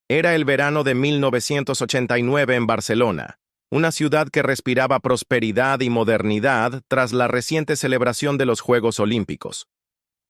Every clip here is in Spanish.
Era el verano de 1989 en Barcelona, una ciudad que respiraba prosperidad y modernidad tras la reciente celebración de los Juegos Olímpicos.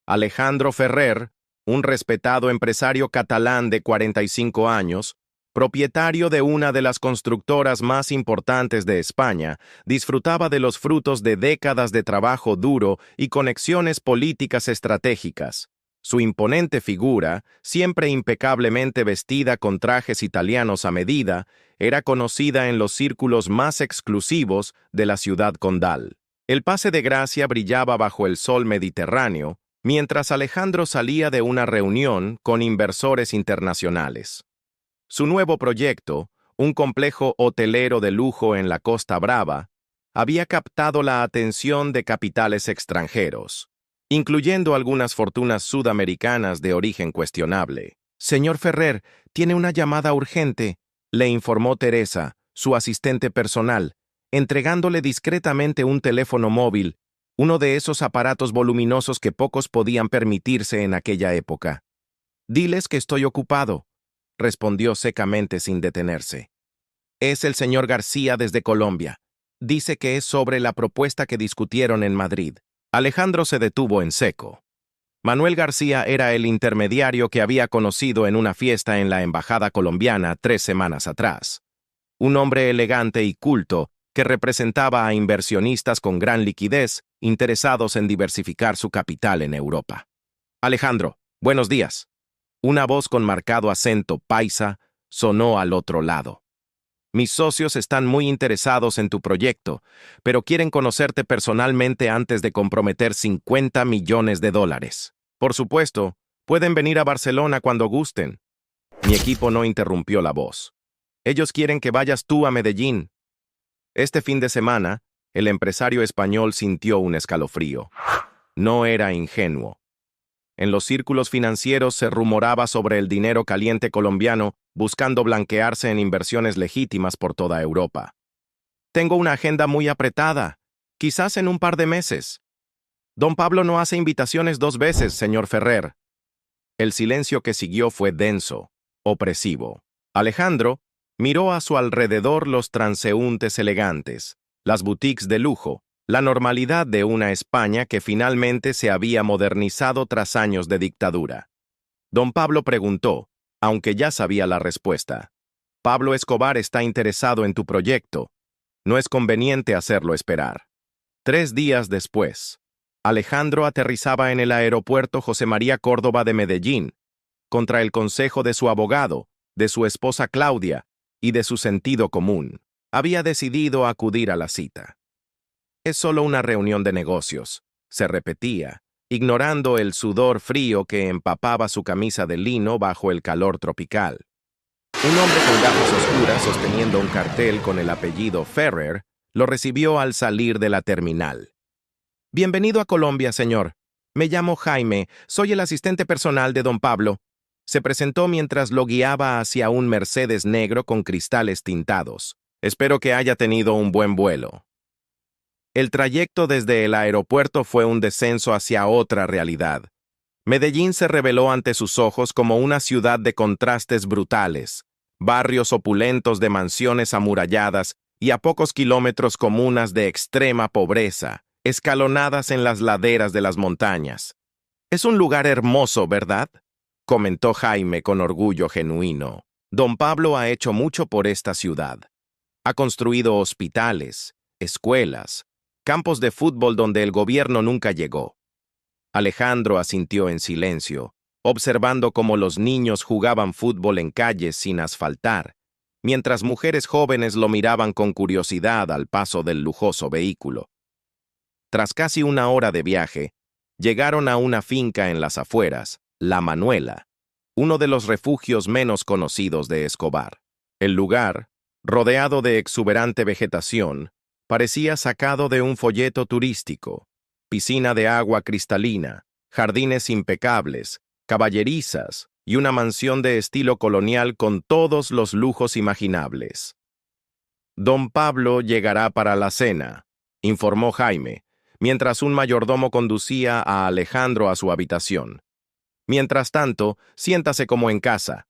Alejandro Ferrer, un respetado empresario catalán de 45 años, propietario de una de las constructoras más importantes de España, disfrutaba de los frutos de décadas de trabajo duro y conexiones políticas estratégicas. Su imponente figura, siempre impecablemente vestida con trajes italianos a medida, era conocida en los círculos más exclusivos de la ciudad condal. El Pase de Gracia brillaba bajo el sol mediterráneo, mientras Alejandro salía de una reunión con inversores internacionales. Su nuevo proyecto, un complejo hotelero de lujo en la Costa Brava, había captado la atención de capitales extranjeros, incluyendo algunas fortunas sudamericanas de origen cuestionable. «Señor Ferrer, tiene una llamada urgente», le informó Teresa, su asistente personal, entregándole discretamente un teléfono móvil, uno de esos aparatos voluminosos que pocos podían permitirse en aquella época. «Diles que estoy ocupado», respondió secamente sin detenerse. «Es el señor García desde Colombia. Dice que es sobre la propuesta que discutieron en Madrid». Alejandro se detuvo en seco. Manuel García era el intermediario que había conocido en una fiesta en la embajada colombiana 3 semanas atrás. Un hombre elegante y culto que representaba a inversionistas con gran liquidez interesados en diversificar su capital en Europa. «Alejandro, buenos días». Una voz con marcado acento paisa sonó al otro lado. «Mis socios están muy interesados en tu proyecto, pero quieren conocerte personalmente antes de comprometer $50 millones. Por supuesto, pueden venir a Barcelona cuando gusten». Mi equipo no interrumpió la voz. «Ellos quieren que vayas tú a Medellín». Este fin de semana, el empresario español sintió un escalofrío. No era ingenuo. En los círculos financieros se rumoraba sobre el dinero caliente colombiano buscando blanquearse en inversiones legítimas por toda Europa. «Tengo una agenda muy apretada, quizás en un par de meses». «Don Pablo no hace invitaciones 2 veces, señor Ferrer». El silencio que siguió fue denso, opresivo. Alejandro miró a su alrededor los transeúntes elegantes, las boutiques de lujo, la normalidad de una España que finalmente se había modernizado tras años de dictadura. Don Pablo preguntó, aunque ya sabía la respuesta. «Pablo Escobar está interesado en tu proyecto. No es conveniente hacerlo esperar». 3 días después, Alejandro aterrizaba en el aeropuerto José María Córdoba de Medellín, contra el consejo de su abogado, de su esposa Claudia y de su sentido común. Había decidido acudir a la cita. «Es solo una reunión de negocios», se repetía, ignorando el sudor frío que empapaba su camisa de lino bajo el calor tropical. Un hombre con gafas oscuras sosteniendo un cartel con el apellido Ferrer lo recibió al salir de la terminal. «Bienvenido a Colombia, señor. Me llamo Jaime, soy el asistente personal de don Pablo». Se presentó mientras lo guiaba hacia un Mercedes negro con cristales tintados. «Espero que haya tenido un buen vuelo». El trayecto desde el aeropuerto fue un descenso hacia otra realidad. Medellín se reveló ante sus ojos como una ciudad de contrastes brutales, barrios opulentos de mansiones amuralladas y a pocos kilómetros comunas de extrema pobreza, escalonadas en las laderas de las montañas. «Es un lugar hermoso, ¿verdad?», comentó Jaime con orgullo genuino. «Don Pablo ha hecho mucho por esta ciudad. Ha construido hospitales, escuelas, campos de fútbol donde el gobierno nunca llegó». Alejandro asintió en silencio, observando cómo los niños jugaban fútbol en calles sin asfaltar, mientras mujeres jóvenes lo miraban con curiosidad al paso del lujoso vehículo. Tras casi 1 hora de viaje, llegaron a una finca en las afueras, La Manuela, uno de los refugios menos conocidos de Escobar. El lugar, rodeado de exuberante vegetación, parecía sacado de un folleto turístico. Piscina de agua cristalina, jardines impecables, caballerizas y una mansión de estilo colonial con todos los lujos imaginables. «Don Pablo llegará para la cena», informó Jaime, mientras un mayordomo conducía a Alejandro a su habitación. «Mientras tanto, siéntase como en casa.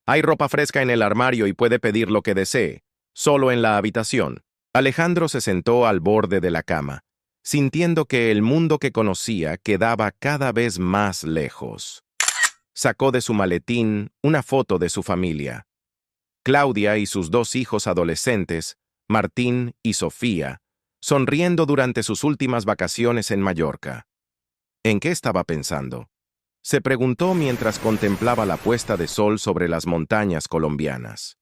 Hay ropa fresca en el armario y puede pedir lo que desee, solo en la habitación. Alejandro se sentó al borde de la cama, sintiendo que el mundo que conocía quedaba cada vez más lejos. Sacó de su maletín una foto de su familia. Claudia y sus dos hijos adolescentes, Martín y Sofía, sonriendo durante sus últimas vacaciones en Mallorca. ¿En qué estaba pensando? Se preguntó mientras contemplaba la puesta de sol sobre las montañas colombianas.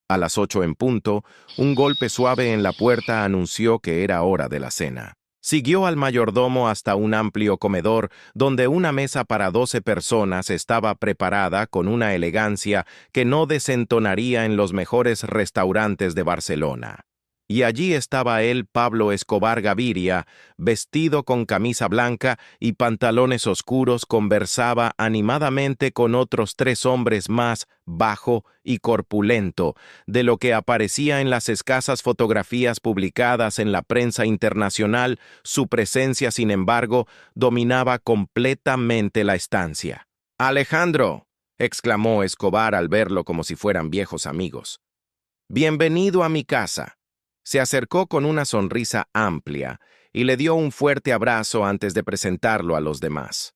A las 8 en punto, un golpe suave en la puerta anunció que era hora de la cena. Siguió al mayordomo hasta un amplio comedor donde una mesa para 12 personas estaba preparada con una elegancia que no desentonaría en los mejores restaurantes de Barcelona. Y allí estaba él, Pablo Escobar Gaviria, vestido con camisa blanca y pantalones oscuros, conversaba animadamente con otros 3 hombres más, bajo y corpulento, de lo que aparecía en las escasas fotografías publicadas en la prensa internacional. Su presencia, sin embargo, dominaba completamente la estancia. «Alejandro», exclamó Escobar al verlo como si fueran viejos amigos. «Bienvenido a mi casa». Se acercó con una sonrisa amplia y le dio un fuerte abrazo antes de presentarlo a los demás.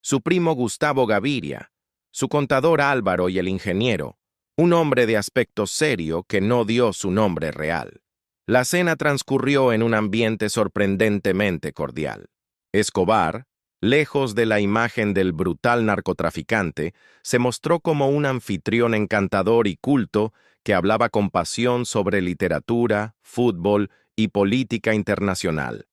Su primo Gustavo Gaviria, su contador Álvaro y el ingeniero, un hombre de aspecto serio que no dio su nombre real. La cena transcurrió en un ambiente sorprendentemente cordial. Escobar, lejos de la imagen del brutal narcotraficante, se mostró como un anfitrión encantador y culto que hablaba con pasión sobre literatura, fútbol y política internacional.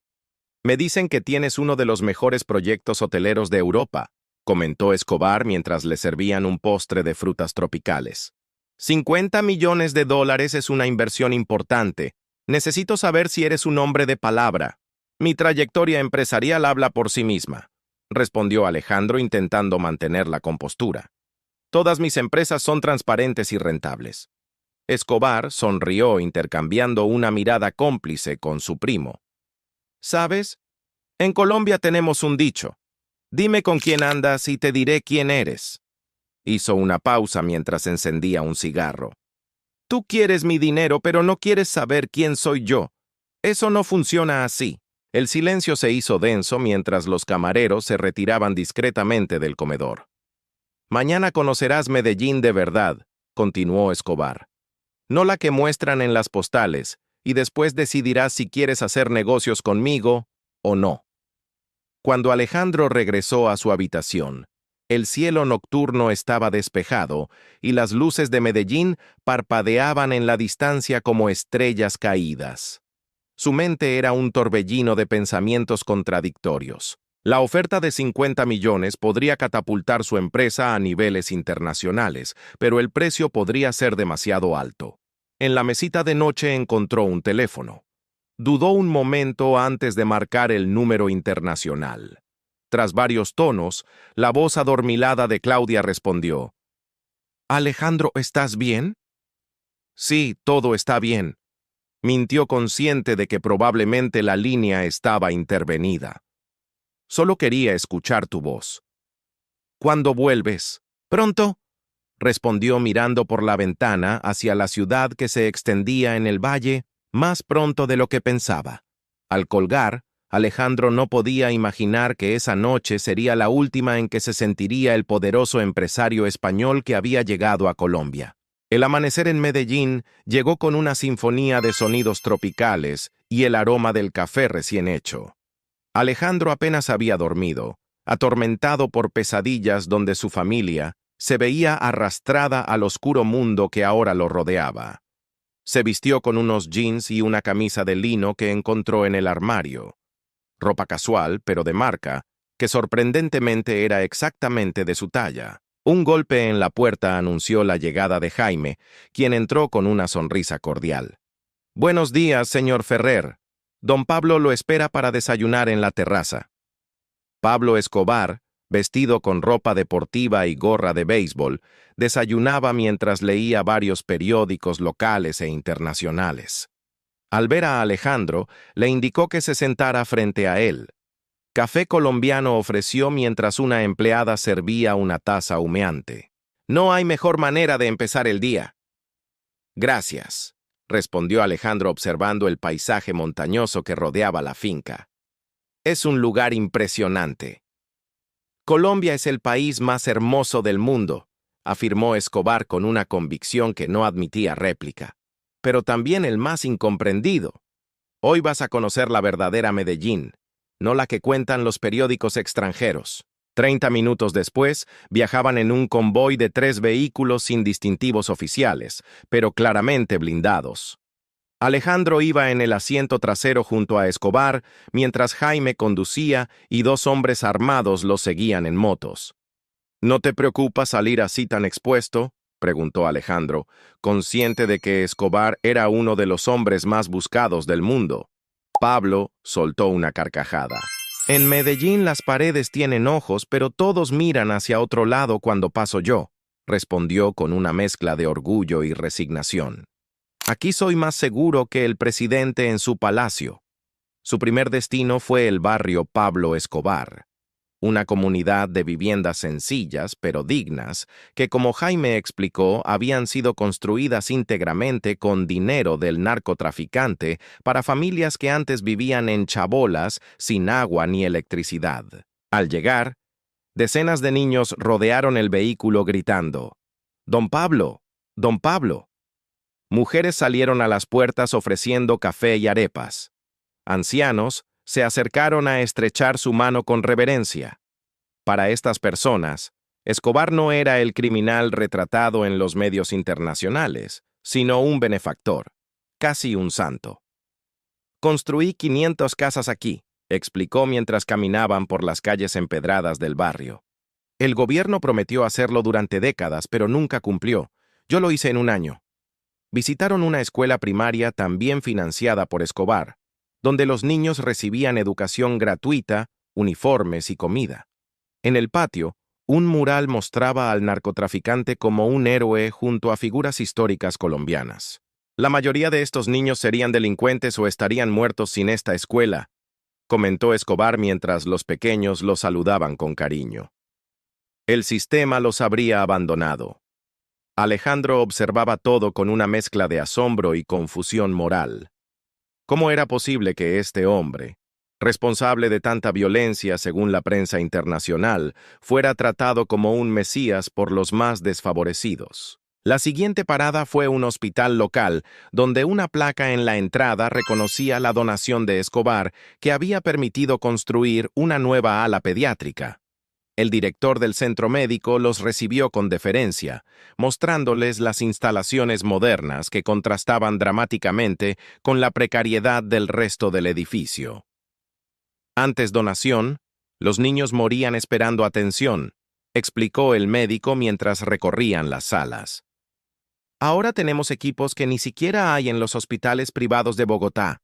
«Me dicen que tienes uno de los mejores proyectos hoteleros de Europa», comentó Escobar mientras le servían un postre de frutas tropicales. $50 millones es una inversión importante. Necesito saber si eres un hombre de palabra. Mi trayectoria empresarial habla por sí misma, respondió Alejandro intentando mantener la compostura. Todas mis empresas son transparentes y rentables. Escobar sonrió intercambiando una mirada cómplice con su primo. ¿Sabes? En Colombia tenemos un dicho. Dime con quién andas y te diré quién eres. Hizo una pausa mientras encendía un cigarro. Tú quieres mi dinero, pero no quieres saber quién soy yo. Eso no funciona así. El silencio se hizo denso mientras los camareros se retiraban discretamente del comedor. Mañana conocerás Medellín de verdad, continuó Escobar. No la que muestran en las postales, y después decidirás si quieres hacer negocios conmigo o no. Cuando Alejandro regresó a su habitación, el cielo nocturno estaba despejado y las luces de Medellín parpadeaban en la distancia como estrellas caídas. Su mente era un torbellino de pensamientos contradictorios. La oferta de 50 millones podría catapultar su empresa a niveles internacionales, pero el precio podría ser demasiado alto. En la mesita de noche encontró un teléfono. Dudó un momento antes de marcar el número internacional. Tras varios tonos, la voz adormilada de Claudia respondió. «Alejandro, ¿estás bien?» «Sí, todo está bien», mintió consciente de que probablemente la línea estaba intervenida. «Solo quería escuchar tu voz». «¿Cuándo vuelves?» «Pronto», respondió mirando por la ventana hacia la ciudad que se extendía en el valle más pronto de lo que pensaba. Al colgar, Alejandro no podía imaginar que esa noche sería la última en que se sentiría el poderoso empresario español que había llegado a Colombia. El amanecer en Medellín llegó con una sinfonía de sonidos tropicales y el aroma del café recién hecho. Alejandro apenas había dormido, atormentado por pesadillas donde su familia se veía arrastrada al oscuro mundo que ahora lo rodeaba. Se vistió con unos jeans y una camisa de lino que encontró en el armario. Ropa casual, pero de marca, que sorprendentemente era exactamente de su talla. Un golpe en la puerta anunció la llegada de Jaime, quien entró con una sonrisa cordial. «Buenos días, señor Ferrer. Don Pablo lo espera para desayunar en la terraza». Pablo Escobar, vestido con ropa deportiva y gorra de béisbol, desayunaba mientras leía varios periódicos locales e internacionales. Al ver a Alejandro, le indicó que se sentara frente a él. Café colombiano ofreció mientras una empleada servía una taza humeante. No hay mejor manera de empezar el día. Gracias, respondió Alejandro observando el paisaje montañoso que rodeaba la finca. Es un lugar impresionante. Colombia es el país más hermoso del mundo, afirmó Escobar con una convicción que no admitía réplica, pero también el más incomprendido. Hoy vas a conocer la verdadera Medellín, no la que cuentan los periódicos extranjeros. 30 minutos después, viajaban en un convoy de 3 vehículos sin distintivos oficiales, pero claramente blindados. Alejandro iba en el asiento trasero junto a Escobar, mientras Jaime conducía y 2 hombres armados lo seguían en motos. ¿No te preocupa salir así tan expuesto?, preguntó Alejandro, consciente de que Escobar era uno de los hombres más buscados del mundo. Pablo soltó una carcajada. En Medellín las paredes tienen ojos, pero todos miran hacia otro lado cuando paso yo, respondió con una mezcla de orgullo y resignación. Aquí soy más seguro que el presidente en su palacio. Su primer destino fue el barrio Pablo Escobar, una comunidad de viviendas sencillas pero dignas que, como Jaime explicó, habían sido construidas íntegramente con dinero del narcotraficante para familias que antes vivían en chabolas sin agua ni electricidad. Al llegar, decenas de niños rodearon el vehículo gritando: «¡Don Pablo! ¡Don Pablo!». Mujeres salieron a las puertas ofreciendo café y arepas. Ancianos se acercaron a estrechar su mano con reverencia. Para estas personas, Escobar no era el criminal retratado en los medios internacionales, sino un benefactor, casi un santo. «Construí 500 casas aquí», explicó mientras caminaban por las calles empedradas del barrio. «El gobierno prometió hacerlo durante décadas, pero nunca cumplió. Yo lo hice en un año». Visitaron una escuela primaria también financiada por Escobar, donde los niños recibían educación gratuita, uniformes y comida. En el patio, un mural mostraba al narcotraficante como un héroe junto a figuras históricas colombianas. «La mayoría de estos niños serían delincuentes o estarían muertos sin esta escuela», comentó Escobar mientras los pequeños lo saludaban con cariño. «El sistema los habría abandonado». Alejandro observaba todo con una mezcla de asombro y confusión moral. ¿Cómo era posible que este hombre, responsable de tanta violencia según la prensa internacional, fuera tratado como un mesías por los más desfavorecidos? La siguiente parada fue un hospital local, donde una placa en la entrada reconocía la donación de Escobar, que había permitido construir una nueva ala pediátrica. El director del centro médico los recibió con deferencia, mostrándoles las instalaciones modernas que contrastaban dramáticamente con la precariedad del resto del edificio. Antes donación, los niños morían esperando atención, explicó el médico mientras recorrían las salas. Ahora tenemos equipos que ni siquiera hay en los hospitales privados de Bogotá.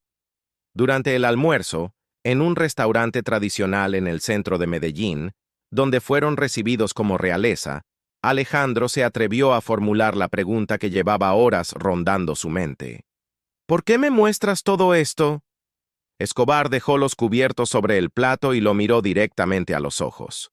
Durante el almuerzo, en un restaurante tradicional en el centro de Medellín, donde fueron recibidos como realeza, Alejandro se atrevió a formular la pregunta que llevaba horas rondando su mente. «¿Por qué me muestras todo esto?». Escobar dejó los cubiertos sobre el plato y lo miró directamente a los ojos.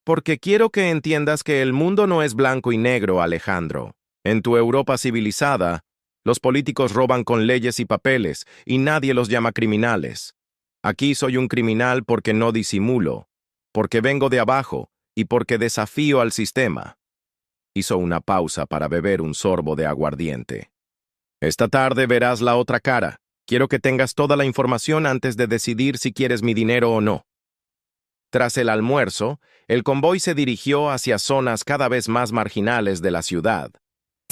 «Porque quiero que entiendas que el mundo no es blanco y negro, Alejandro. En tu Europa civilizada, los políticos roban con leyes y papeles y nadie los llama criminales. Aquí soy un criminal porque no disimulo, porque vengo de abajo y porque desafío al sistema». Hizo una pausa para beber un sorbo de aguardiente. «Esta tarde verás la otra cara. Quiero que tengas toda la información antes de decidir si quieres mi dinero o no». Tras el almuerzo, el convoy se dirigió hacia zonas cada vez más marginales de la ciudad.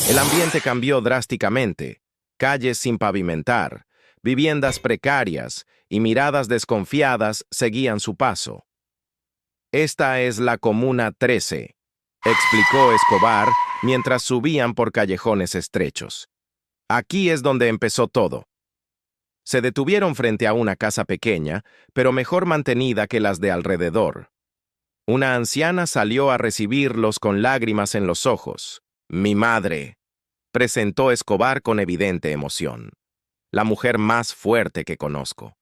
El ambiente cambió drásticamente: calles sin pavimentar, viviendas precarias y miradas desconfiadas seguían su paso. «Esta es la Comuna 13», explicó Escobar mientras subían por callejones estrechos. «Aquí es donde empezó todo». Se detuvieron frente a una casa pequeña, pero mejor mantenida que las de alrededor. Una anciana salió a recibirlos con lágrimas en los ojos. «Mi madre», presentó Escobar con evidente emoción. «La mujer más fuerte que conozco».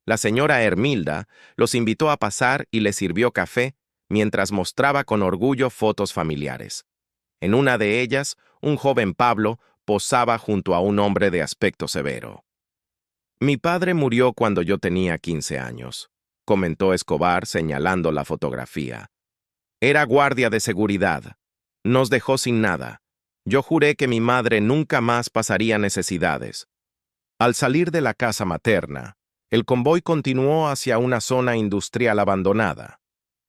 La señora Hermilda los invitó a pasar y les sirvió café mientras mostraba con orgullo fotos familiares. En una de ellas, un joven Pablo posaba junto a un hombre de aspecto severo. Mi padre murió cuando yo tenía 15 años, comentó Escobar señalando la fotografía. Era guardia de seguridad. Nos dejó sin nada. Yo juré que mi madre nunca más pasaría necesidades. Al salir de la casa materna, el convoy continuó hacia una zona industrial abandonada.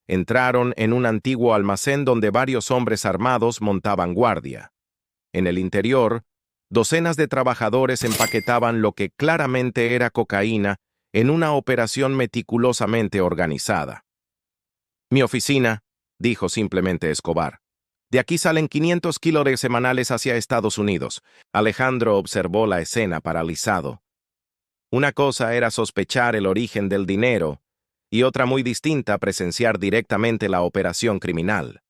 Entraron en un antiguo almacén donde varios hombres armados montaban guardia. En el interior, docenas de trabajadores empaquetaban lo que claramente era cocaína en una operación meticulosamente organizada. Mi oficina, dijo simplemente Escobar. De aquí salen 500 kilos semanales hacia Estados Unidos. Alejandro observó la escena paralizado. Una cosa era sospechar el origen del dinero y otra muy distinta presenciar directamente la operación criminal.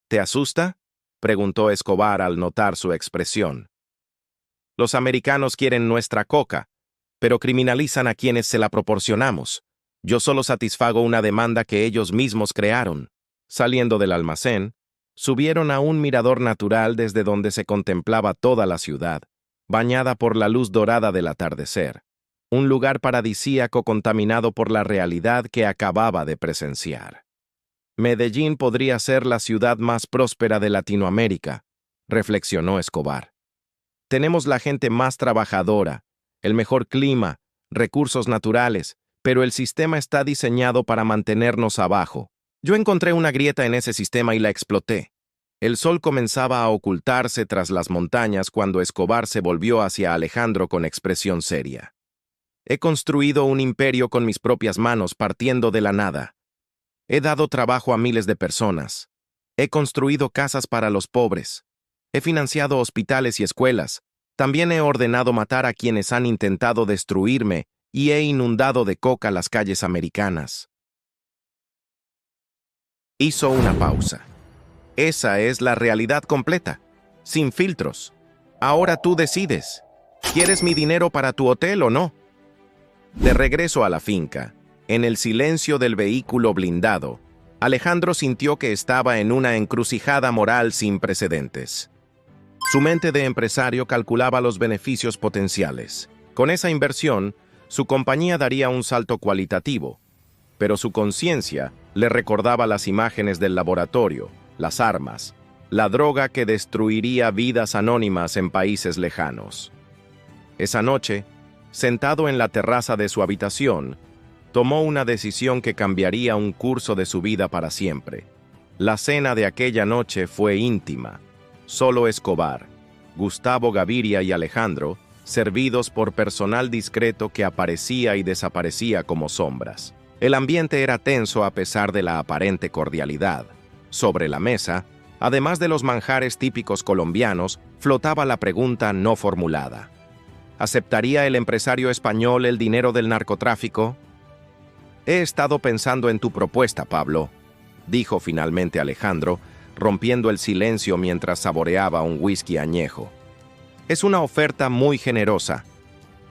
¿Te asusta?, preguntó Escobar al notar su expresión. Los americanos quieren nuestra coca, pero criminalizan a quienes se la proporcionamos. Yo solo satisfago una demanda que ellos mismos crearon. Saliendo del almacén, subieron a un mirador natural desde donde se contemplaba toda la ciudad, bañada por la luz dorada del atardecer. Un lugar paradisíaco contaminado por la realidad que acababa de presenciar. Medellín podría ser la ciudad más próspera de Latinoamérica, reflexionó Escobar. Tenemos la gente más trabajadora, el mejor clima, recursos naturales, pero el sistema está diseñado para mantenernos abajo. Yo encontré una grieta en ese sistema y la exploté. El sol comenzaba a ocultarse tras las montañas cuando Escobar se volvió hacia Alejandro con expresión seria. He construido un imperio con mis propias manos partiendo de la nada. He dado trabajo a miles de personas. He construido casas para los pobres. He financiado hospitales y escuelas. También he ordenado matar a quienes han intentado destruirme y he inundado de coca las calles americanas. Hizo una pausa. Esa es la realidad completa, sin filtros. Ahora tú decides. ¿Quieres mi dinero para tu hotel o no? De regreso a la finca, en el silencio del vehículo blindado, Alejandro sintió que estaba en una encrucijada moral sin precedentes. Su mente de empresario calculaba los beneficios potenciales. Con esa inversión, su compañía daría un salto cualitativo, pero su conciencia le recordaba las imágenes del laboratorio, las armas, la droga que destruiría vidas anónimas en países lejanos. Esa noche, sentado en la terraza de su habitación, tomó una decisión que cambiaría un curso de su vida para siempre. La cena de aquella noche fue íntima. Solo Escobar, Gustavo Gaviria y Alejandro, servidos por personal discreto que aparecía y desaparecía como sombras. El ambiente era tenso a pesar de la aparente cordialidad. Sobre la mesa, además de los manjares típicos colombianos, flotaba la pregunta no formulada. ¿Aceptaría el empresario español el dinero del narcotráfico? He estado pensando en tu propuesta, Pablo, dijo finalmente Alejandro, rompiendo el silencio mientras saboreaba un whisky añejo. Es una oferta muy generosa.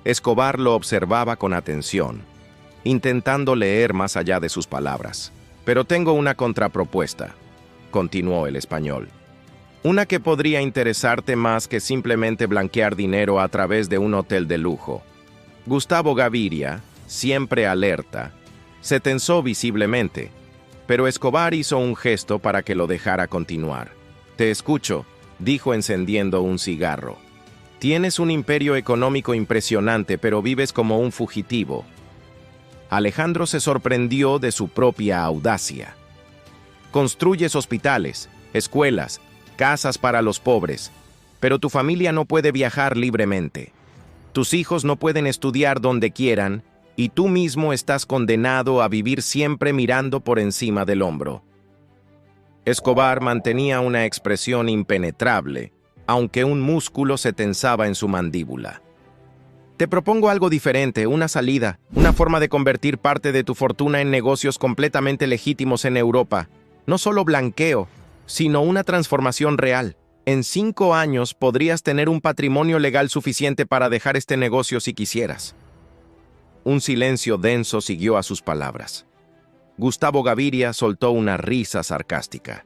Escobar lo observaba con atención, intentando leer más allá de sus palabras. Pero tengo una contrapropuesta, continuó el español. Una que podría interesarte más que simplemente blanquear dinero a través de un hotel de lujo. Gustavo Gaviria, siempre alerta, se tensó visiblemente, pero Escobar hizo un gesto para que lo dejara continuar. Te escucho, dijo encendiendo un cigarro. Tienes un imperio económico impresionante, pero vives como un fugitivo. Alejandro se sorprendió de su propia audacia. Construyes hospitales, escuelas, casas para los pobres, pero tu familia no puede viajar libremente. Tus hijos no pueden estudiar donde quieran, y tú mismo estás condenado a vivir siempre mirando por encima del hombro. Escobar mantenía una expresión impenetrable, aunque un músculo se tensaba en su mandíbula. Te propongo algo diferente, una salida, una forma de convertir parte de tu fortuna en negocios completamente legítimos en Europa. No solo blanqueo, sino una transformación real. En 5 años podrías tener un patrimonio legal suficiente para dejar este negocio si quisieras. Un silencio denso siguió a sus palabras. Gustavo Gaviria soltó una risa sarcástica.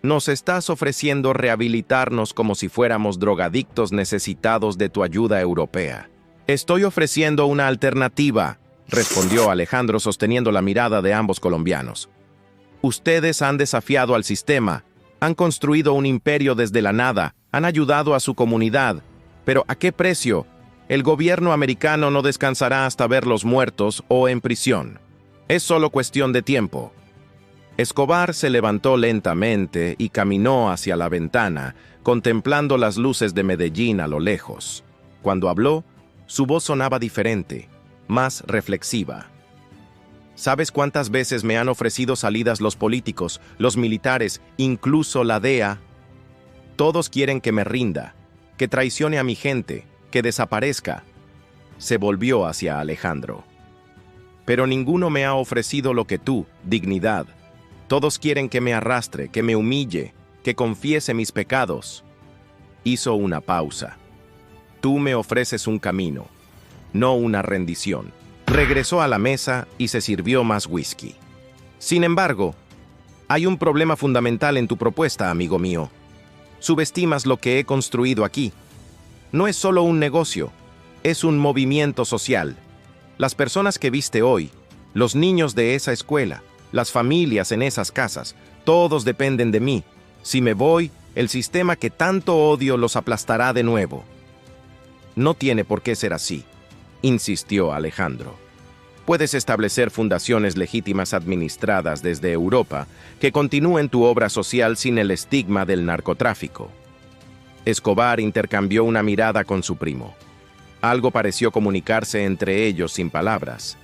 Nos estás ofreciendo rehabilitarnos como si fuéramos drogadictos necesitados de tu ayuda europea. Estoy ofreciendo una alternativa, respondió Alejandro sosteniendo la mirada de ambos colombianos. Ustedes han desafiado al sistema, han construido un imperio desde la nada, han ayudado a su comunidad, pero ¿a qué precio? El gobierno americano no descansará hasta verlos muertos o en prisión. Es solo cuestión de tiempo. Escobar se levantó lentamente y caminó hacia la ventana, contemplando las luces de Medellín a lo lejos. Cuando habló, su voz sonaba diferente, más reflexiva. ¿Sabes cuántas veces me han ofrecido salidas los políticos, los militares, incluso la DEA? Todos quieren que me rinda, que traicione a mi gente, que desaparezca. Se volvió hacia Alejandro. Pero ninguno me ha ofrecido lo que tú, dignidad. Todos quieren que me arrastre, que me humille, que confiese mis pecados. Hizo una pausa. Tú me ofreces un camino, no una rendición. Regresó a la mesa y se sirvió más whisky. Sin embargo, hay un problema fundamental en tu propuesta, amigo mío. Subestimas lo que he construido aquí. No es solo un negocio, es un movimiento social. Las personas que viste hoy, los niños de esa escuela, las familias en esas casas, todos dependen de mí. Si me voy, el sistema que tanto odio los aplastará de nuevo. No tiene por qué ser así, insistió Alejandro. Puedes establecer fundaciones legítimas administradas desde Europa que continúen tu obra social sin el estigma del narcotráfico. Escobar intercambió una mirada con su primo. Algo pareció comunicarse entre ellos sin palabras.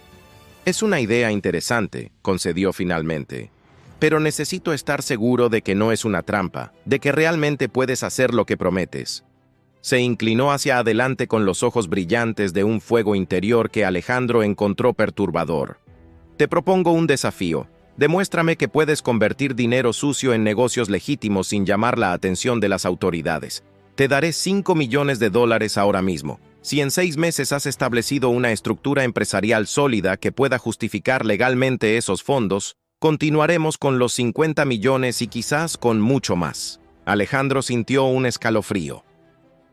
Es una idea interesante, concedió finalmente, pero necesito estar seguro de que no es una trampa, de que realmente puedes hacer lo que prometes. Se inclinó hacia adelante con los ojos brillantes de un fuego interior que Alejandro encontró perturbador. Te propongo un desafío. Demuéstrame que puedes convertir dinero sucio en negocios legítimos sin llamar la atención de las autoridades. Te daré $5 millones ahora mismo. Si en 6 meses has establecido una estructura empresarial sólida que pueda justificar legalmente esos fondos, continuaremos con los 50 millones y quizás con mucho más. Alejandro sintió un escalofrío.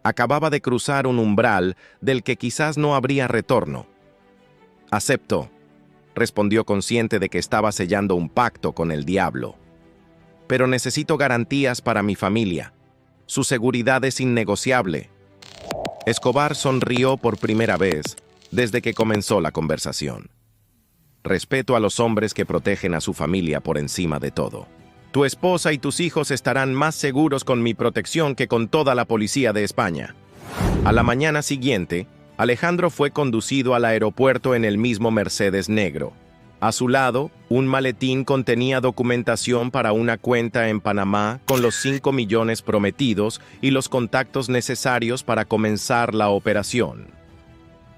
Acababa de cruzar un umbral del que quizás no habría retorno. Acepto, respondió consciente de que estaba sellando un pacto con el diablo. Pero necesito garantías para mi familia. Su seguridad es innegociable. Escobar sonrió por primera vez desde que comenzó la conversación. Respeto a los hombres que protegen a su familia por encima de todo. Tu esposa y tus hijos estarán más seguros con mi protección que con toda la policía de España. A la mañana siguiente, Alejandro fue conducido al aeropuerto en el mismo Mercedes negro. A su lado, un maletín contenía documentación para una cuenta en Panamá con los 5 millones prometidos y los contactos necesarios para comenzar la operación.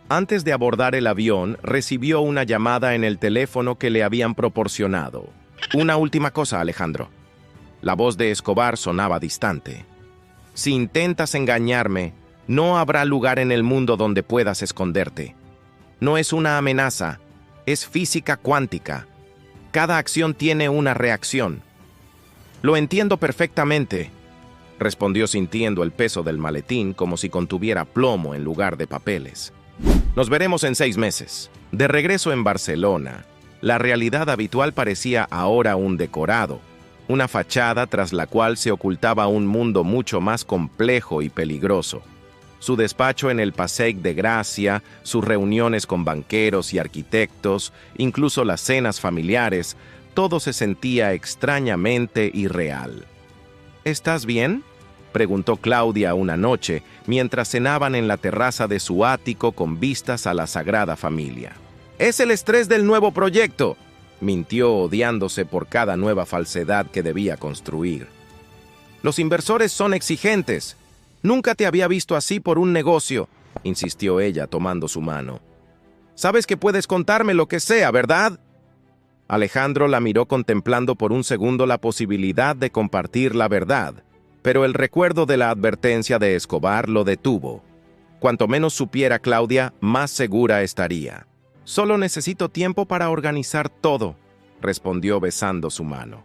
Antes de abordar el avión, recibió una llamada en el teléfono que le habían proporcionado. Una última cosa, Alejandro. La voz de Escobar sonaba distante. Si intentas engañarme, no habrá lugar en el mundo donde puedas esconderte. No es una amenaza, es física cuántica. Cada acción tiene una reacción. Lo entiendo perfectamente, respondió sintiendo el peso del maletín como si contuviera plomo en lugar de papeles. Nos veremos en 6 meses. De regreso en Barcelona, la realidad habitual parecía ahora un decorado, una fachada tras la cual se ocultaba un mundo mucho más complejo y peligroso. Su despacho en el Passeig de Gracia, sus reuniones con banqueros y arquitectos, incluso las cenas familiares, todo se sentía extrañamente irreal. ¿Estás bien?, preguntó Claudia una noche, mientras cenaban en la terraza de su ático con vistas a la Sagrada Familia. «Es el estrés del nuevo proyecto», mintió odiándose por cada nueva falsedad que debía construir. «Los inversores son exigentes. Nunca te había visto así por un negocio», insistió ella tomando su mano. «Sabes que puedes contarme lo que sea, ¿verdad?» Alejandro la miró contemplando por un segundo la posibilidad de compartir la verdad, pero el recuerdo de la advertencia de Escobar lo detuvo. Cuanto menos supiera Claudia, más segura estaría. «Solo necesito tiempo para organizar todo», respondió besando su mano.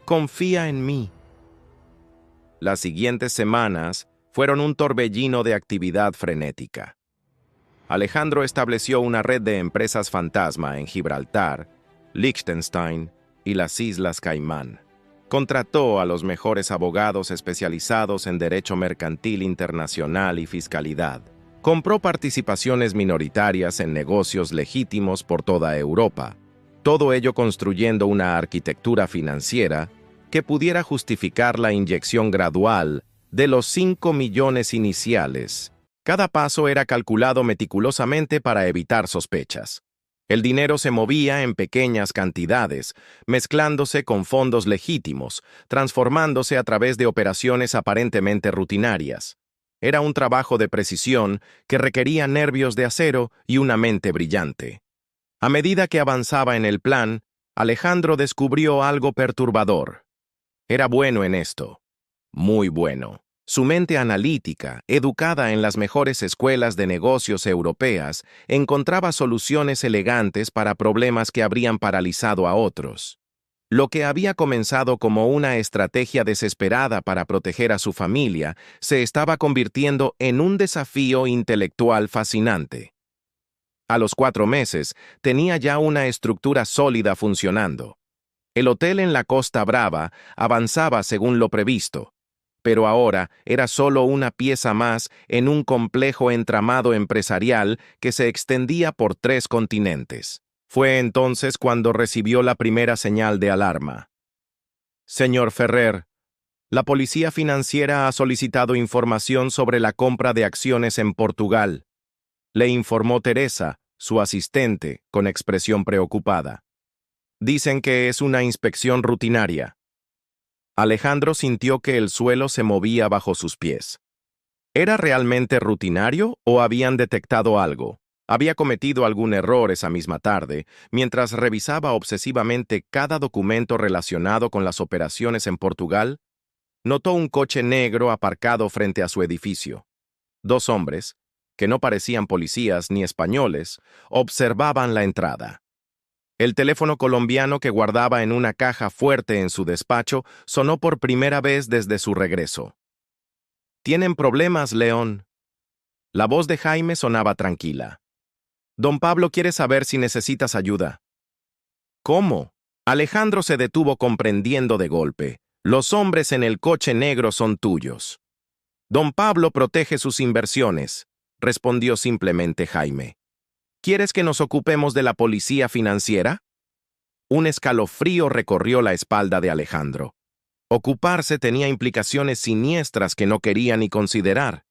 «Confía en mí». Las siguientes semanas fueron un torbellino de actividad frenética. Alejandro estableció una red de empresas fantasma en Gibraltar, Liechtenstein y las Islas Caimán. Contrató a los mejores abogados especializados en derecho mercantil internacional y fiscalidad. Compró participaciones minoritarias en negocios legítimos por toda Europa, todo ello construyendo una arquitectura financiera que pudiera justificar la inyección gradual de los 5 millones iniciales. Cada paso era calculado meticulosamente para evitar sospechas. El dinero se movía en pequeñas cantidades, mezclándose con fondos legítimos, transformándose a través de operaciones aparentemente rutinarias. Era un trabajo de precisión que requería nervios de acero y una mente brillante. A medida que avanzaba en el plan, Alejandro descubrió algo perturbador. Era bueno en esto. Muy bueno. Su mente analítica, educada en las mejores escuelas de negocios europeas, encontraba soluciones elegantes para problemas que habrían paralizado a otros. Lo que había comenzado como una estrategia desesperada para proteger a su familia se estaba convirtiendo en un desafío intelectual fascinante. A los 4 meses, tenía ya una estructura sólida funcionando. El hotel en la Costa Brava avanzaba según lo previsto, pero ahora era solo una pieza más en un complejo entramado empresarial que se extendía por 3 continentes. Fue entonces cuando recibió la primera señal de alarma. Señor Ferrer, la policía financiera ha solicitado información sobre la compra de acciones en Portugal. Le informó Teresa, su asistente, con expresión preocupada. Dicen que es una inspección rutinaria. Alejandro sintió que el suelo se movía bajo sus pies. ¿Era realmente rutinario o habían detectado algo? Había cometido algún error esa misma tarde, mientras revisaba obsesivamente cada documento relacionado con las operaciones en Portugal. Notó un coche negro aparcado frente a su edificio. 2 hombres, que no parecían policías ni españoles, observaban la entrada. El teléfono colombiano que guardaba en una caja fuerte en su despacho sonó por primera vez desde su regreso. «¿Tienen problemas, León?» La voz de Jaime sonaba tranquila. «Don Pablo quiere saber si necesitas ayuda». «¿Cómo?» Alejandro se detuvo comprendiendo de golpe. «Los hombres en el coche negro son tuyos». «Don Pablo protege sus inversiones», respondió simplemente Jaime. ¿Quieres que nos ocupemos de la policía financiera? Un escalofrío recorrió la espalda de Alejandro. Ocuparse tenía implicaciones siniestras que no quería ni considerar.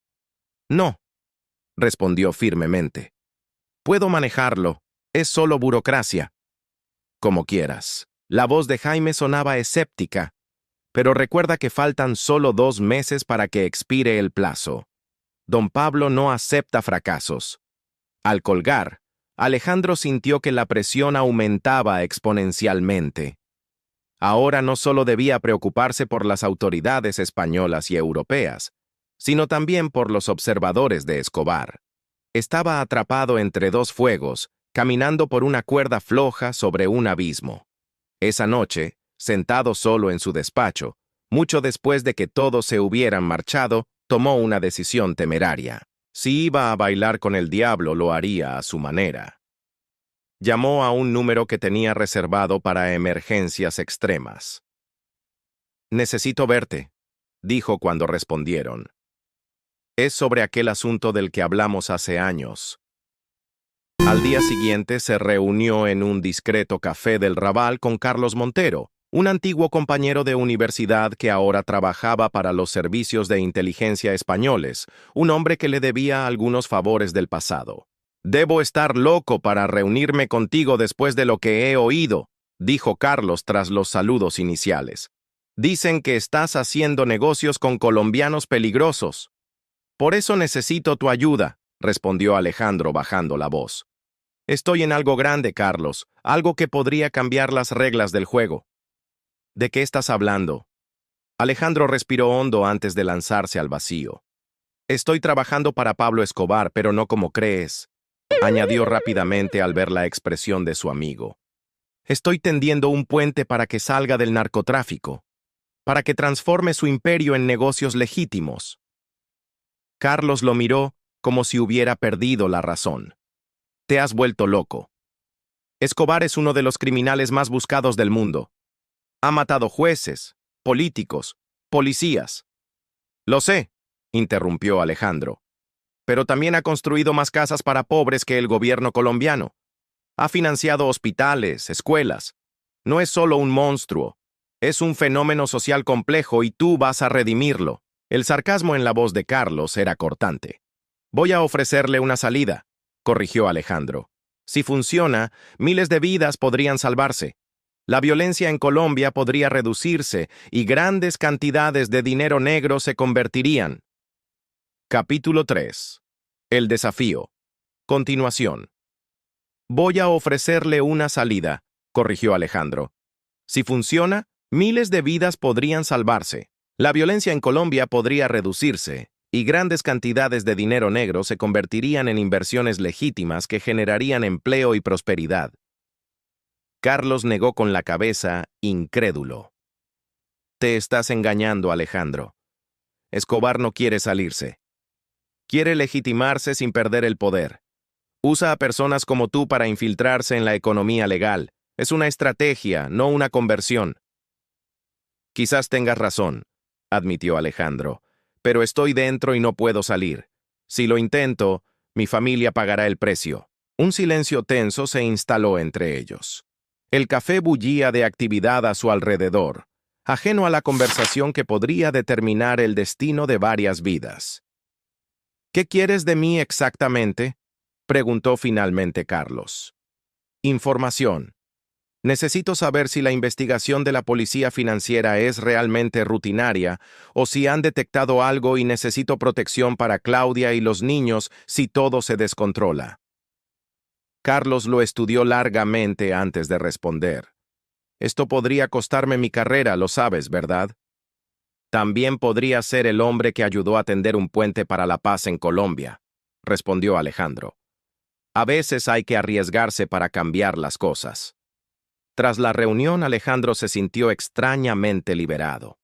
No, respondió firmemente. Puedo manejarlo, es solo burocracia. Como quieras. La voz de Jaime sonaba escéptica, pero recuerda que faltan solo 2 meses para que expire el plazo. Don Pablo no acepta fracasos. Al colgar, Alejandro sintió que la presión aumentaba exponencialmente. Ahora no solo debía preocuparse por las autoridades españolas y europeas, sino también por los observadores de Escobar. Estaba atrapado entre 2 fuegos, caminando por una cuerda floja sobre un abismo. Esa noche, sentado solo en su despacho, mucho después de que todos se hubieran marchado, tomó una decisión temeraria. Si iba a bailar con el diablo, lo haría a su manera. Llamó a un número que tenía reservado para emergencias extremas. «Necesito verte», dijo cuando respondieron. «Es sobre aquel asunto del que hablamos hace años». Al día siguiente se reunió en un discreto café del Raval con Carlos Montero, un antiguo compañero de universidad que ahora trabajaba para los servicios de inteligencia españoles, un hombre que le debía algunos favores del pasado. «Debo estar loco para reunirme contigo después de lo que he oído», dijo Carlos tras los saludos iniciales. «Dicen que estás haciendo negocios con colombianos peligrosos». «Por eso necesito tu ayuda», respondió Alejandro bajando la voz. «Estoy en algo grande, Carlos, algo que podría cambiar las reglas del juego». «¿De qué estás hablando?» Alejandro respiró hondo antes de lanzarse al vacío. «Estoy trabajando para Pablo Escobar, pero no como crees», añadió rápidamente al ver la expresión de su amigo. «Estoy tendiendo un puente para que salga del narcotráfico». para que transforme su imperio en negocios legítimos. Carlos lo miró como si hubiera perdido la razón. Te has vuelto loco. Escobar es uno de los criminales más buscados del mundo. Ha matado jueces, políticos, policías. Lo sé, interrumpió Alejandro. Pero también ha construido más casas para pobres que el gobierno colombiano. Ha financiado hospitales, escuelas. No es solo un monstruo, es un fenómeno social complejo y tú vas a redimirlo. El sarcasmo en la voz de Carlos era cortante. Voy a ofrecerle una salida, corrigió Alejandro. Si funciona, miles de vidas podrían salvarse. La violencia en Colombia podría reducirse y grandes cantidades de dinero negro se convertirían. Capítulo 3. El desafío. Continuación. Voy a ofrecerle una salida, corrigió Alejandro. Si funciona, miles de vidas podrían salvarse. La violencia en Colombia podría reducirse y grandes cantidades de dinero negro se convertirían en inversiones legítimas que generarían empleo y prosperidad. Carlos negó con la cabeza, incrédulo. Te estás engañando, Alejandro. Escobar no quiere salirse. Quiere legitimarse sin perder el poder. Usa a personas como tú para infiltrarse en la economía legal. Es una estrategia, no una conversión. Quizás tengas razón, admitió Alejandro, pero estoy dentro y no puedo salir. Si lo intento, mi familia pagará el precio. Un silencio tenso se instaló entre ellos. El café bullía de actividad a su alrededor, ajeno a la conversación que podría determinar el destino de varias vidas. ¿Qué quieres de mí exactamente?, preguntó finalmente Carlos. Información. Necesito saber si la investigación de la policía financiera es realmente rutinaria o si han detectado algo y necesito protección para Claudia y los niños si todo se descontrola. Carlos lo estudió largamente antes de responder. Esto podría costarme mi carrera, lo sabes, ¿verdad? También podría ser el hombre que ayudó a tender un puente para la paz en Colombia, respondió Alejandro. A veces hay que arriesgarse para cambiar las cosas. Tras la reunión, Alejandro se sintió extrañamente liberado.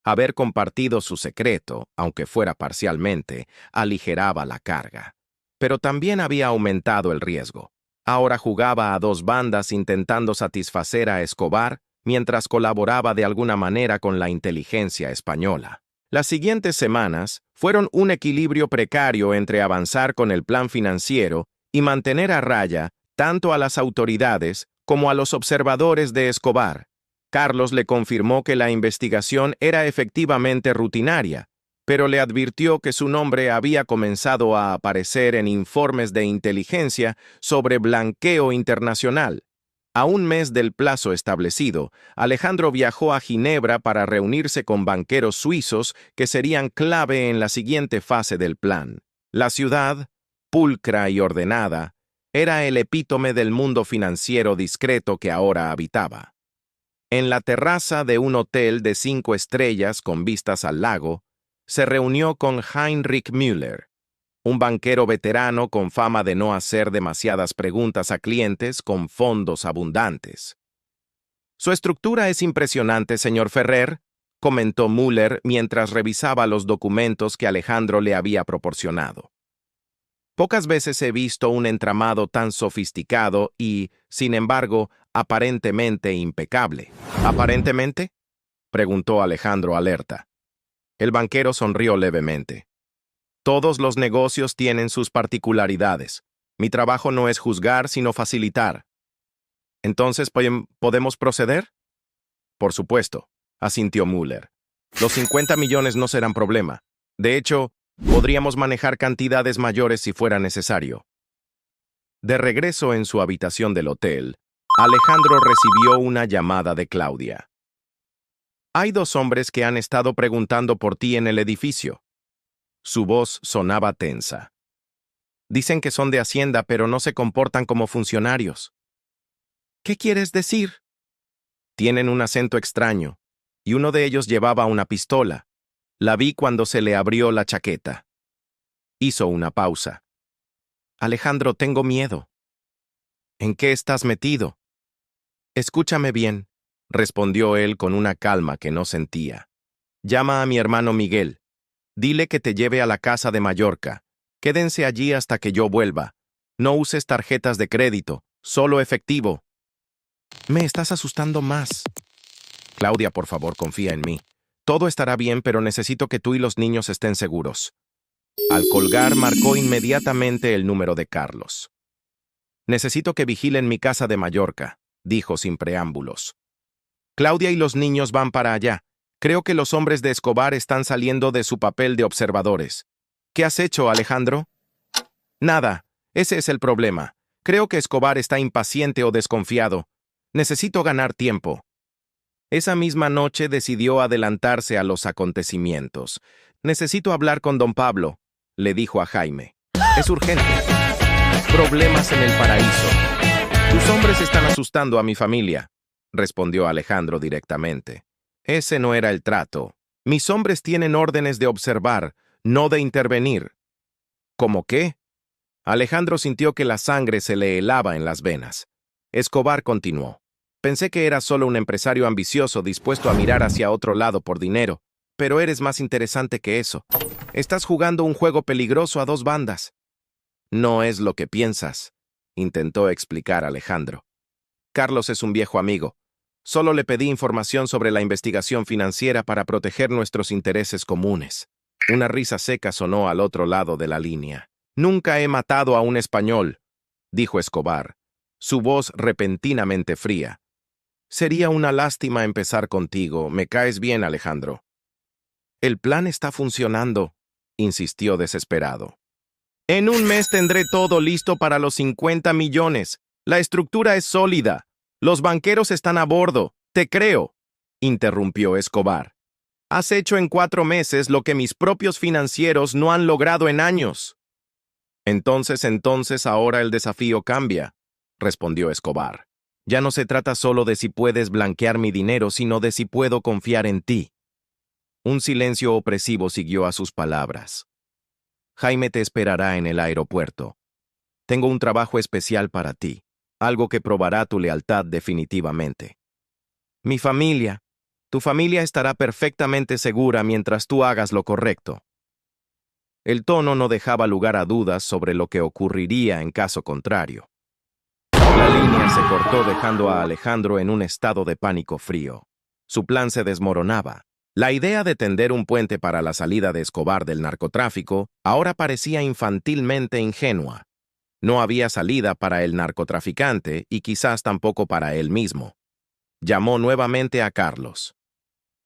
Haber compartido su secreto, aunque fuera parcialmente, aligeraba la carga. Pero también había aumentado el riesgo. Ahora jugaba a dos bandas intentando satisfacer a Escobar mientras colaboraba de alguna manera con la inteligencia española. Las siguientes semanas fueron un equilibrio precario entre avanzar con el plan financiero y mantener a raya tanto a las autoridades como a los observadores de Escobar. Carlos le confirmó que la investigación era efectivamente rutinaria, pero le advirtió que su nombre había comenzado a aparecer en informes de inteligencia sobre blanqueo internacional. A un mes del plazo establecido, Alejandro viajó a Ginebra para reunirse con banqueros suizos que serían clave en la siguiente fase del plan. La ciudad, pulcra y ordenada, era el epítome del mundo financiero discreto que ahora habitaba. En la terraza de un hotel de 5 estrellas con vistas al lago, se reunió con Heinrich Müller, un banquero veterano con fama de no hacer demasiadas preguntas a clientes con fondos abundantes. Su estructura es impresionante, señor Ferrer, comentó Müller mientras revisaba los documentos que Alejandro le había proporcionado. Pocas veces he visto un entramado tan sofisticado y, sin embargo, aparentemente impecable. ¿Aparentemente?, preguntó Alejandro alerta. El banquero sonrió levemente. Todos los negocios tienen sus particularidades. Mi trabajo no es juzgar, sino facilitar. ¿Entonces podemos proceder? Por supuesto, asintió Müller. Los 50 millones no serán problema. De hecho, podríamos manejar cantidades mayores si fuera necesario. De regreso en su habitación del hotel, Alejandro recibió una llamada de Claudia. Hay 2 hombres que han estado preguntando por ti en el edificio. Su voz sonaba tensa. Dicen que son de Hacienda, pero no se comportan como funcionarios. ¿Qué quieres decir? Tienen un acento extraño, y uno de ellos llevaba una pistola. La vi cuando se le abrió la chaqueta. Hizo una pausa. Alejandro, tengo miedo. ¿En qué estás metido? Escúchame bien. respondió él con una calma que no sentía. Llama a mi hermano Miguel. Dile que te lleve a la casa de Mallorca. Quédense allí hasta que yo vuelva. No uses tarjetas de crédito, solo efectivo. Me estás asustando más. Claudia, por favor, confía en mí. Todo estará bien, pero necesito que tú y los niños estén seguros. Al colgar, marcó inmediatamente el número de Carlos. Necesito que vigilen mi casa de Mallorca, dijo sin preámbulos. Claudia y los niños van para allá. Creo que los hombres de Escobar están saliendo de su papel de observadores. ¿Qué has hecho, Alejandro? Nada. Ese es el problema. Creo que Escobar está impaciente o desconfiado. Necesito ganar tiempo. Esa misma noche decidió adelantarse a los acontecimientos. Necesito hablar con don Pablo, le dijo a Jaime. Es urgente. Problemas en el paraíso. Tus hombres están asustando a mi familia, respondió Alejandro directamente. Ese no era el trato. Mis hombres tienen órdenes de observar, no de intervenir. ¿Cómo qué? Alejandro sintió que la sangre se le helaba en las venas. Escobar continuó. Pensé que eras solo un empresario ambicioso dispuesto a mirar hacia otro lado por dinero, pero eres más interesante que eso. Estás jugando un juego peligroso a dos bandas. No es lo que piensas, intentó explicar Alejandro. Carlos es un viejo amigo. Solo le pedí información sobre la investigación financiera para proteger nuestros intereses comunes. Una risa seca sonó al otro lado de la línea. Nunca he matado a un español, dijo Escobar, su voz repentinamente fría. Sería una lástima empezar contigo. Me caes bien, Alejandro. El plan está funcionando, insistió desesperado. En un mes tendré todo listo para los 50 millones. La estructura es sólida. Los banqueros están a bordo. Te creo, interrumpió Escobar. Has hecho en 4 meses lo que mis propios financieros no han logrado en años. Entonces ahora el desafío cambia, respondió Escobar. Ya no se trata solo de si puedes blanquear mi dinero, sino de si puedo confiar en ti. Un silencio opresivo siguió a sus palabras. Jaime te esperará en el aeropuerto. Tengo un trabajo especial para ti, algo que probará tu lealtad definitivamente. Mi familia, tu familia estará perfectamente segura mientras tú hagas lo correcto. El tono no dejaba lugar a dudas sobre lo que ocurriría en caso contrario. La línea se cortó dejando a Alejandro en un estado de pánico frío. Su plan se desmoronaba. La idea de tender un puente para la salida de Escobar del narcotráfico ahora parecía infantilmente ingenua. No había salida para el narcotraficante y quizás tampoco para él mismo. Llamó nuevamente a Carlos.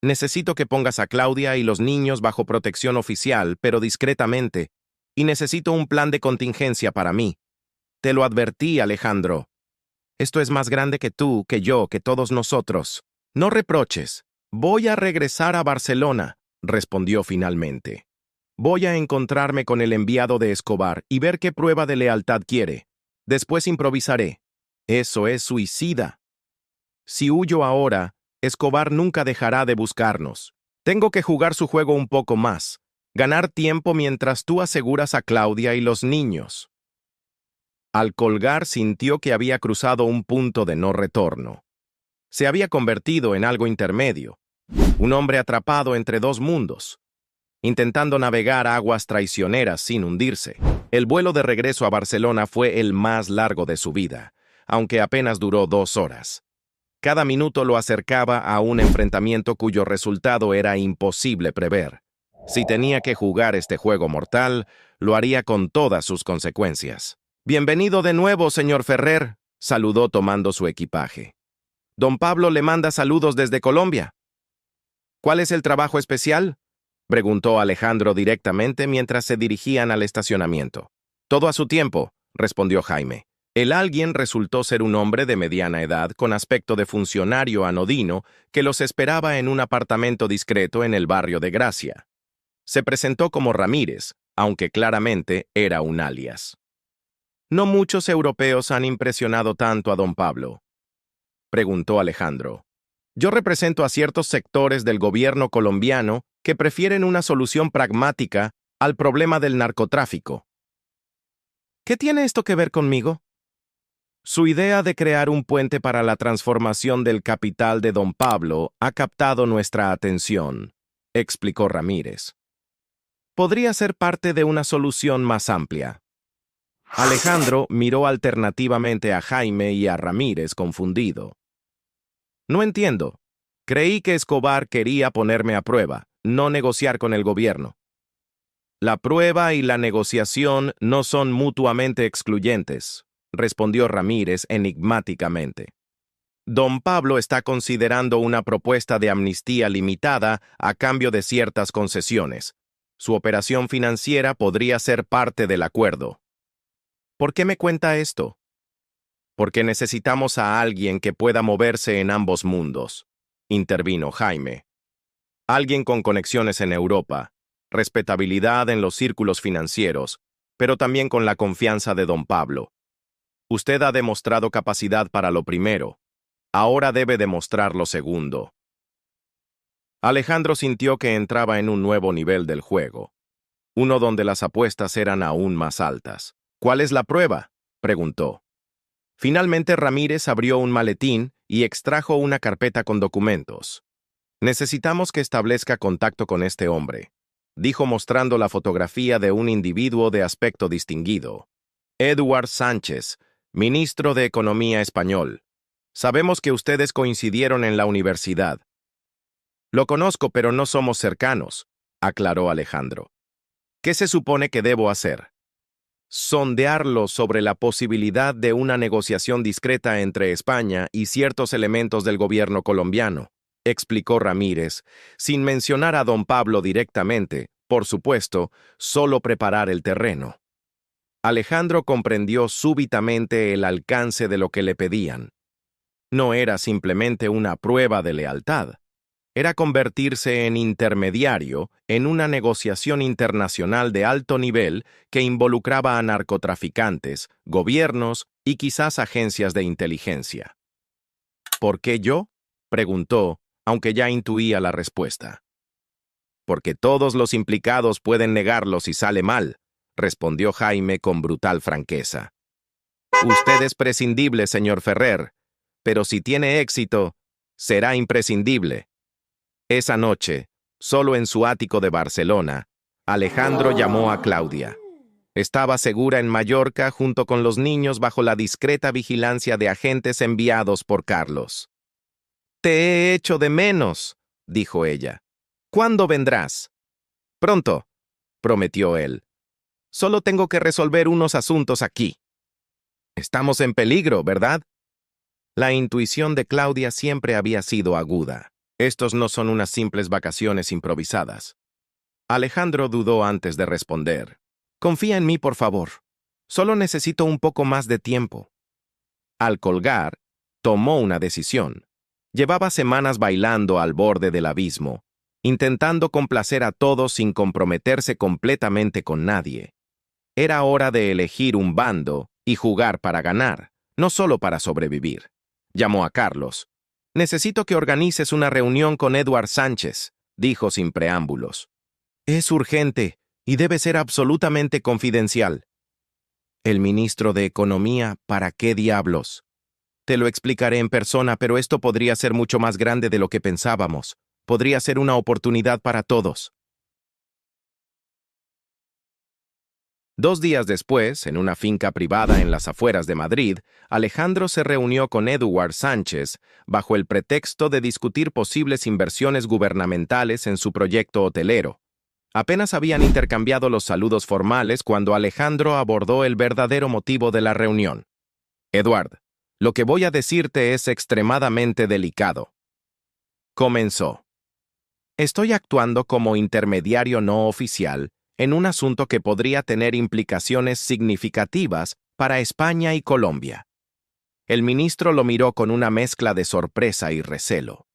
Necesito que pongas a Claudia y los niños bajo protección oficial, pero discretamente, y necesito un plan de contingencia para mí. Te lo advertí, Alejandro. Esto es más grande que tú, que yo, que todos nosotros. No reproches. Voy a regresar a Barcelona, respondió finalmente. Voy a encontrarme con el enviado de Escobar y ver qué prueba de lealtad quiere. Después improvisaré. Eso es suicida. Si huyo ahora, Escobar nunca dejará de buscarnos. Tengo que jugar su juego un poco más, ganar tiempo mientras tú aseguras a Claudia y los niños. Al colgar sintió que había cruzado un punto de no retorno. Se había convertido en algo intermedio, un hombre atrapado entre dos mundos, intentando navegar aguas traicioneras sin hundirse. El vuelo de regreso a Barcelona fue el más largo de su vida, aunque apenas duró 2 horas. Cada minuto lo acercaba a un enfrentamiento cuyo resultado era imposible prever. Si tenía que jugar este juego mortal, lo haría con todas sus consecuencias. Bienvenido de nuevo, señor Ferrer, saludó tomando su equipaje. Don Pablo le manda saludos desde Colombia. ¿Cuál es el trabajo especial?, preguntó Alejandro directamente mientras se dirigían al estacionamiento. Todo a su tiempo, respondió Jaime. El alguien resultó ser un hombre de mediana edad con aspecto de funcionario anodino que los esperaba en un apartamento discreto en el barrio de Gracia. Se presentó como Ramírez, aunque claramente era un alias. ¿No muchos europeos han impresionado tanto a don Pablo?, preguntó Alejandro. Yo represento a ciertos sectores del gobierno colombiano que prefieren una solución pragmática al problema del narcotráfico. ¿Qué tiene esto que ver conmigo?, Su idea de crear un puente para la transformación del capital de don Pablo ha captado nuestra atención, explicó Ramírez. Podría ser parte de una solución más amplia. Alejandro miró alternativamente a Jaime y a Ramírez confundido. No entiendo. Creí que Escobar quería ponerme a prueba, no negociar con el gobierno. La prueba y la negociación no son mutuamente excluyentes, respondió Ramírez enigmáticamente. Don Pablo está considerando una propuesta de amnistía limitada a cambio de ciertas concesiones. Su operación financiera podría ser parte del acuerdo. ¿Por qué me cuenta esto? Porque necesitamos a alguien que pueda moverse en ambos mundos, intervino Jaime. Alguien con conexiones en Europa, respetabilidad en los círculos financieros, pero también con la confianza de don Pablo. Usted ha demostrado capacidad para lo primero. Ahora debe demostrar lo segundo. Alejandro sintió que entraba en un nuevo nivel del juego, uno donde las apuestas eran aún más altas. ¿Cuál es la prueba?, preguntó. Finalmente Ramírez abrió un maletín y extrajo una carpeta con documentos. Necesitamos que establezca contacto con este hombre, dijo mostrando la fotografía de un individuo de aspecto distinguido. Edward Sánchez, ministro de Economía español. Sabemos que ustedes coincidieron en la universidad. Lo conozco, pero no somos cercanos, aclaró Alejandro. ¿Qué se supone que debo hacer? Sondearlo sobre la posibilidad de una negociación discreta entre España y ciertos elementos del gobierno colombiano, explicó Ramírez, sin mencionar a don Pablo directamente, por supuesto, solo preparar el terreno. Alejandro comprendió súbitamente el alcance de lo que le pedían. No era simplemente una prueba de lealtad. Era convertirse en intermediario en una negociación internacional de alto nivel que involucraba a narcotraficantes, gobiernos y quizás agencias de inteligencia. ¿Por qué yo?, preguntó, aunque ya intuía la respuesta. Porque todos los implicados pueden negarlo si sale mal, respondió Jaime con brutal franqueza. Usted es prescindible, señor Ferrer, pero si tiene éxito, será imprescindible. Esa noche, solo en su ático de Barcelona, Alejandro llamó a Claudia. Estaba segura en Mallorca junto con los niños bajo la discreta vigilancia de agentes enviados por Carlos. «Te he hecho de menos», dijo ella. «¿Cuándo vendrás?» «Pronto», prometió él. «Solo tengo que resolver unos asuntos aquí». «Estamos en peligro, ¿verdad?» La intuición de Claudia siempre había sido aguda. Estos no son unas simples vacaciones improvisadas. Alejandro dudó antes de responder. «Confía en mí, por favor. Solo necesito un poco más de tiempo». Al colgar, tomó una decisión. Llevaba semanas bailando al borde del abismo, intentando complacer a todos sin comprometerse completamente con nadie. Era hora de elegir un bando y jugar para ganar, no solo para sobrevivir. Llamó a Carlos. «Necesito que organices una reunión con Edward Sánchez», dijo sin preámbulos. «Es urgente y debe ser absolutamente confidencial». «El ministro de Economía, ¿para qué diablos?» «Te lo explicaré en persona, pero esto podría ser mucho más grande de lo que pensábamos. Podría ser una oportunidad para todos». 2 días después, en una finca privada en las afueras de Madrid, Alejandro se reunió con Edward Sánchez bajo el pretexto de discutir posibles inversiones gubernamentales en su proyecto hotelero. Apenas habían intercambiado los saludos formales cuando Alejandro abordó el verdadero motivo de la reunión. «Edward, lo que voy a decirte es extremadamente delicado». Comenzó. «Estoy actuando como intermediario no oficial en un asunto que podría tener implicaciones significativas para España y Colombia». El ministro lo miró con una mezcla de sorpresa y recelo.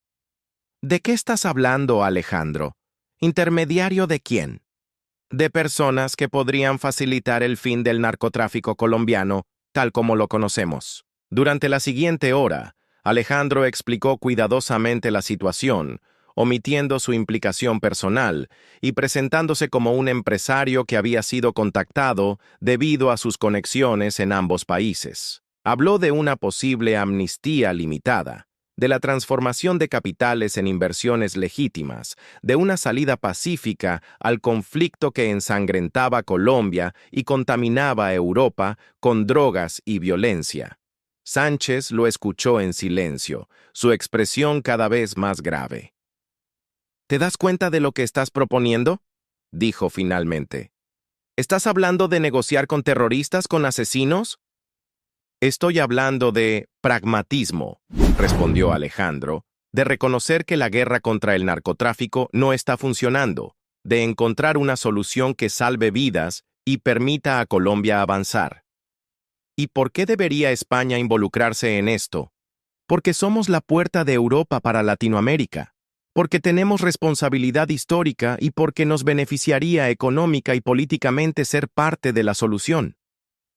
«¿De qué estás hablando, Alejandro? ¿Intermediario de quién?» «De personas que podrían facilitar el fin del narcotráfico colombiano, tal como lo conocemos». Durante la siguiente hora, Alejandro explicó cuidadosamente la situación, omitiendo su implicación personal y presentándose como un empresario que había sido contactado debido a sus conexiones en ambos países. Habló de una posible amnistía limitada, de la transformación de capitales en inversiones legítimas, de una salida pacífica al conflicto que ensangrentaba Colombia y contaminaba a Europa con drogas y violencia. Sánchez lo escuchó en silencio, su expresión cada vez más grave. ¿Te das cuenta de lo que estás proponiendo?, dijo finalmente. ¿Estás hablando de negociar con terroristas, con asesinos? Estoy hablando de pragmatismo, respondió Alejandro, de reconocer que la guerra contra el narcotráfico no está funcionando, de encontrar una solución que salve vidas y permita a Colombia avanzar. ¿Y por qué debería España involucrarse en esto? Porque somos la puerta de Europa para Latinoamérica, porque tenemos responsabilidad histórica y porque nos beneficiaría económica y políticamente ser parte de la solución.